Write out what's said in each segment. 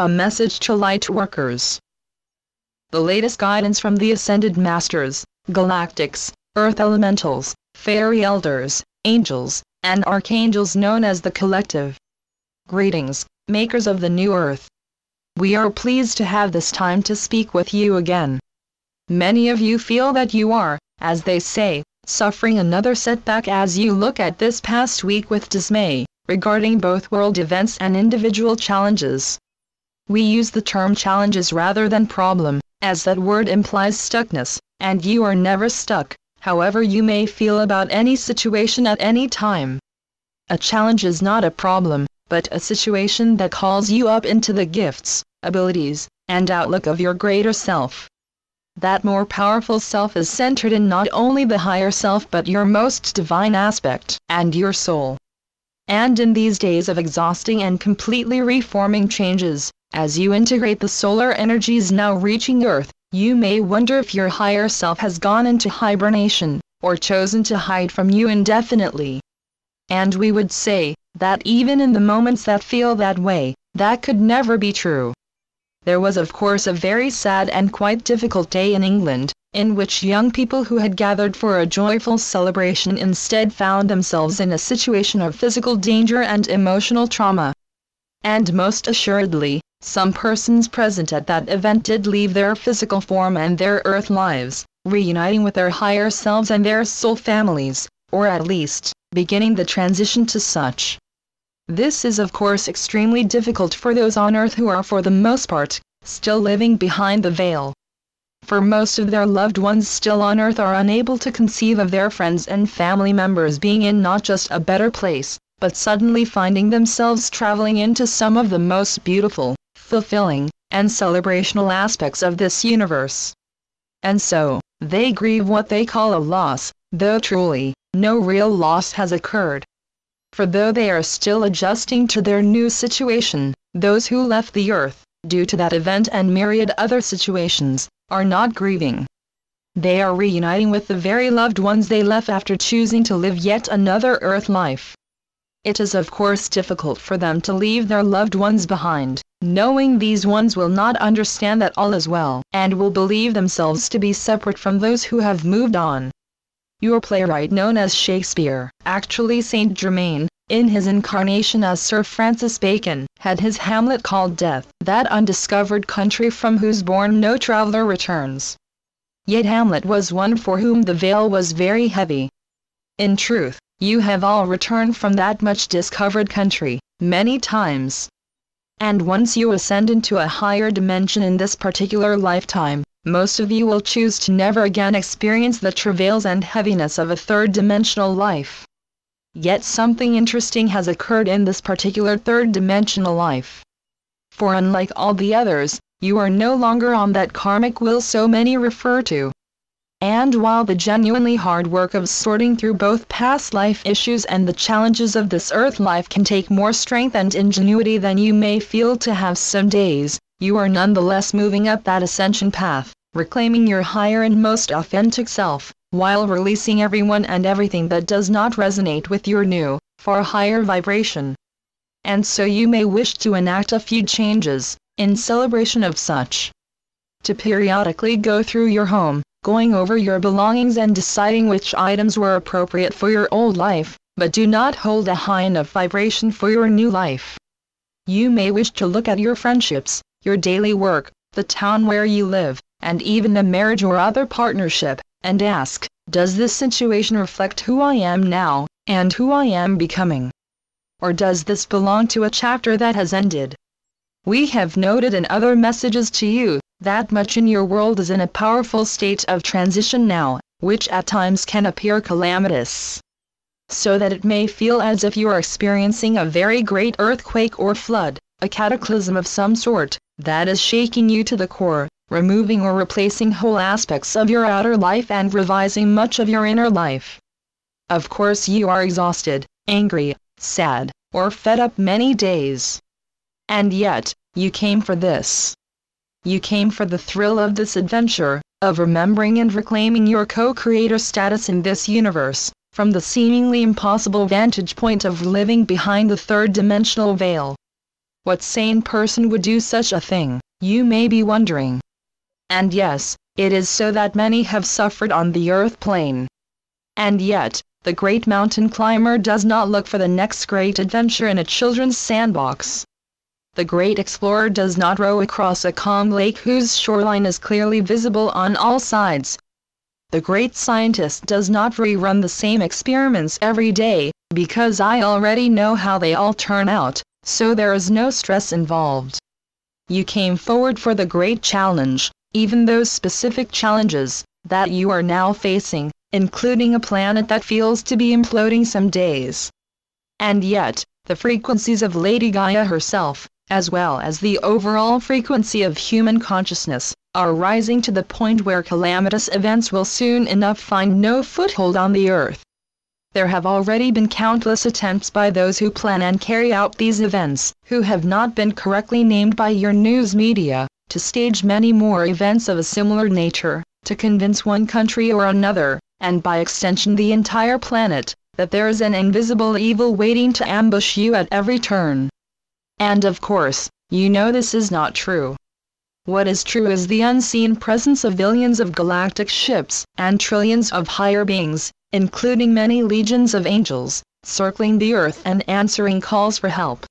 A message to Lightworkers. The latest guidance from the Ascended Masters, Galactics, Earth Elementals, Fairy Elders, Angels, and Archangels known as the Collective. Greetings, makers of the new Earth. We are pleased to have this time to speak with you again. Many of you feel that you are, as they say, suffering another setback as you look at this past week with dismay, regarding both world events and individual challenges. We use the term challenges rather than problem, as that word implies stuckness, and you are never stuck, however you may feel about any situation at any time. A challenge is not a problem, but a situation that calls you up into the gifts, abilities, and outlook of your greater self. That more powerful self is centered in not only the higher self but your most divine aspect, and your soul. And in these days of exhausting and completely reforming changes, as you integrate the solar energies now reaching Earth, you may wonder if your higher self has gone into hibernation, or chosen to hide from you indefinitely. And we would say, that even in the moments that feel that way, that could never be true. There was of course a very sad and quite difficult day in England, in which young people who had gathered for a joyful celebration instead found themselves in a situation of physical danger and emotional trauma. And most assuredly, some persons present at that event did leave their physical form and their earth lives, reuniting with their higher selves and their soul families, or at least, beginning the transition to such. This is of course extremely difficult for those on earth who are for the most part, still living behind the veil. For most of their loved ones still on earth are unable to conceive of their friends and family members being in not just a better place, but suddenly finding themselves traveling into some of the most beautiful, fulfilling, and celebrational aspects of this universe. And so, they grieve what they call a loss, though truly, no real loss has occurred. For though they are still adjusting to their new situation, those who left the earth, due to that event and myriad other situations, are not grieving. They are reuniting with the very loved ones they left after choosing to live yet another earth life. It is of course difficult for them to leave their loved ones behind, knowing these ones will not understand that all is well, and will believe themselves to be separate from those who have moved on. Your playwright known as Shakespeare, actually Saint Germain, in his incarnation as Sir Francis Bacon, had his Hamlet called Death, that undiscovered country from whose bourne no traveller returns. Yet Hamlet was one for whom the veil was very heavy. In truth, you have all returned from that much discovered country, many times. And once you ascend into a higher dimension in this particular lifetime, most of you will choose to never again experience the travails and heaviness of a third-dimensional life. Yet something interesting has occurred in this particular third-dimensional life. For unlike all the others, you are no longer on that karmic wheel so many refer to. And while the genuinely hard work of sorting through both past life issues and the challenges of this earth life can take more strength and ingenuity than you may feel to have some days, you are nonetheless moving up that ascension path, reclaiming your higher and most authentic self, while releasing everyone and everything that does not resonate with your new, far higher vibration. And so you may wish to enact a few changes, in celebration of such. To periodically go through your home, going over your belongings and deciding which items were appropriate for your old life, but do not hold a high enough vibration for your new life. You may wish to look at your friendships, your daily work, the town where you live, and even a marriage or other partnership, and ask, does this situation reflect who I am now, and who I am becoming? Or does this belong to a chapter that has ended? We have noted in other messages to you, that much in your world is in a powerful state of transition now, which at times can appear calamitous. So that it may feel as if you are experiencing a very great earthquake or flood, a cataclysm of some sort, that is shaking you to the core, removing or replacing whole aspects of your outer life and revising much of your inner life. Of course you are exhausted, angry, sad, or fed up many days. And yet, you came for this. You came for the thrill of this adventure, of remembering and reclaiming your co-creator status in this universe, from the seemingly impossible vantage point of living behind the third-dimensional veil. What sane person would do such a thing, you may be wondering. And yes, it is so that many have suffered on the earth plane. And yet, the great mountain climber does not look for the next great adventure in a children's sandbox. The great explorer does not row across a calm lake whose shoreline is clearly visible on all sides. The great scientist does not rerun the same experiments every day, because I already know how they all turn out, so there is no stress involved. You came forward for the great challenge, even those specific challenges that you are now facing, including a planet that feels to be imploding some days. And yet, the frequencies of Lady Gaia herself, as well as the overall frequency of human consciousness, are rising to the point where calamitous events will soon enough find no foothold on the earth. There have already been countless attempts by those who plan and carry out these events, who have not been correctly named by your news media, to stage many more events of a similar nature, to convince one country or another, and by extension the entire planet, that there is an invisible evil waiting to ambush you at every turn. And of course, you know this is not true. What is true is the unseen presence of billions of galactic ships, and trillions of higher beings, including many legions of angels, circling the earth and answering calls for help.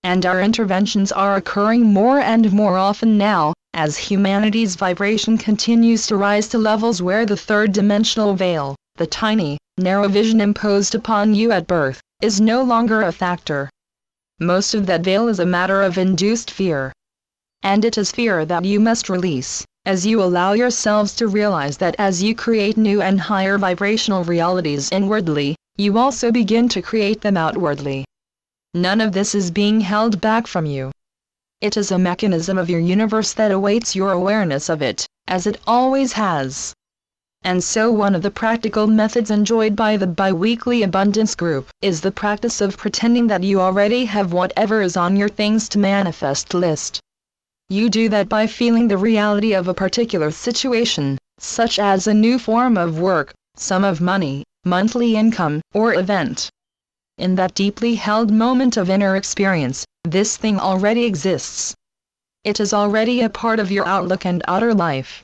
And our interventions are occurring more and more often now, as humanity's vibration continues to rise to levels where the third-dimensional veil, the tiny, narrow vision imposed upon you at birth, is no longer a factor. Most of that veil is a matter of induced fear. And it is fear that you must release, as you allow yourselves to realize that as you create new and higher vibrational realities inwardly, you also begin to create them outwardly. None of this is being held back from you. It is a mechanism of your universe that awaits your awareness of it, as it always has. And so one of the practical methods enjoyed by the bi-weekly abundance group is the practice of pretending that you already have whatever is on your things to manifest list. You do that by feeling the reality of a particular situation, such as a new form of work, sum of money, monthly income, or event. In that deeply held moment of inner experience, this thing already exists. It is already a part of your outlook and outer life.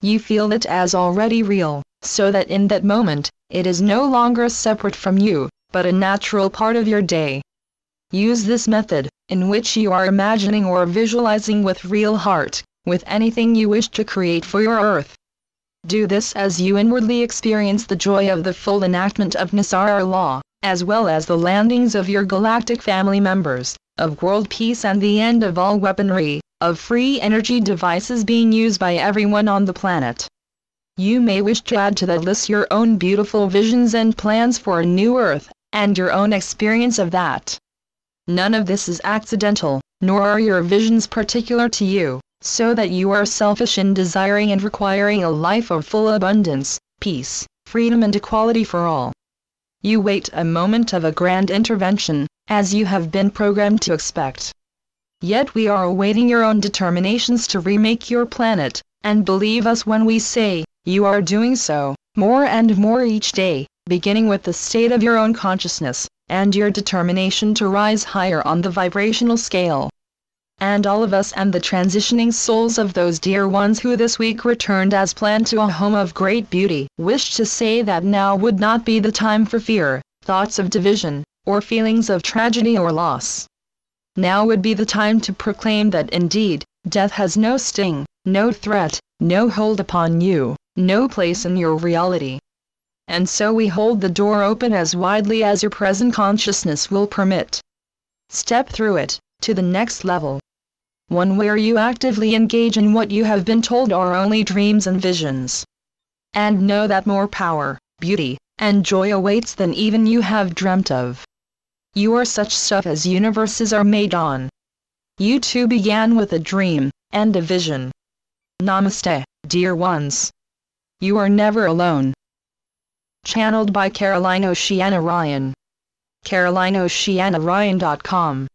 You feel it as already real, so that in that moment, it is no longer separate from you, but a natural part of your day. Use this method, in which you are imagining or visualizing with real heart, with anything you wish to create for your earth. Do this as you inwardly experience the joy of the full enactment of Nisara law, as well as the landings of your galactic family members, of world peace and the end of all weaponry, of free energy devices being used by everyone on the planet. You may wish to add to that list your own beautiful visions and plans for a new earth, and your own experience of that. None of this is accidental, nor are your visions particular to you, so that you are selfish in desiring and requiring a life of full abundance, peace, freedom and equality for all. You wait a moment of a grand intervention, as you have been programmed to expect. Yet we are awaiting your own determinations to remake your planet, and believe us when we say, you are doing so, more and more each day, beginning with the state of your own consciousness, and your determination to rise higher on the vibrational scale. And all of us and the transitioning souls of those dear ones who this week returned as planned to a home of great beauty, wish to say that now would not be the time for fear, thoughts of division, or feelings of tragedy or loss. Now would be the time to proclaim that indeed, death has no sting, no threat, no hold upon you, no place in your reality. And so we hold the door open as widely as your present consciousness will permit. Step through it, to the next level. One where you actively engage in what you have been told are only dreams and visions. And know that more power, beauty, and joy awaits than even you have dreamt of. You are such stuff as universes are made on. You too began with a dream, and a vision. Namaste, dear ones. You are never alone. Channeled by Caroline Oceana Ryan. CarolineOceanaRyan.com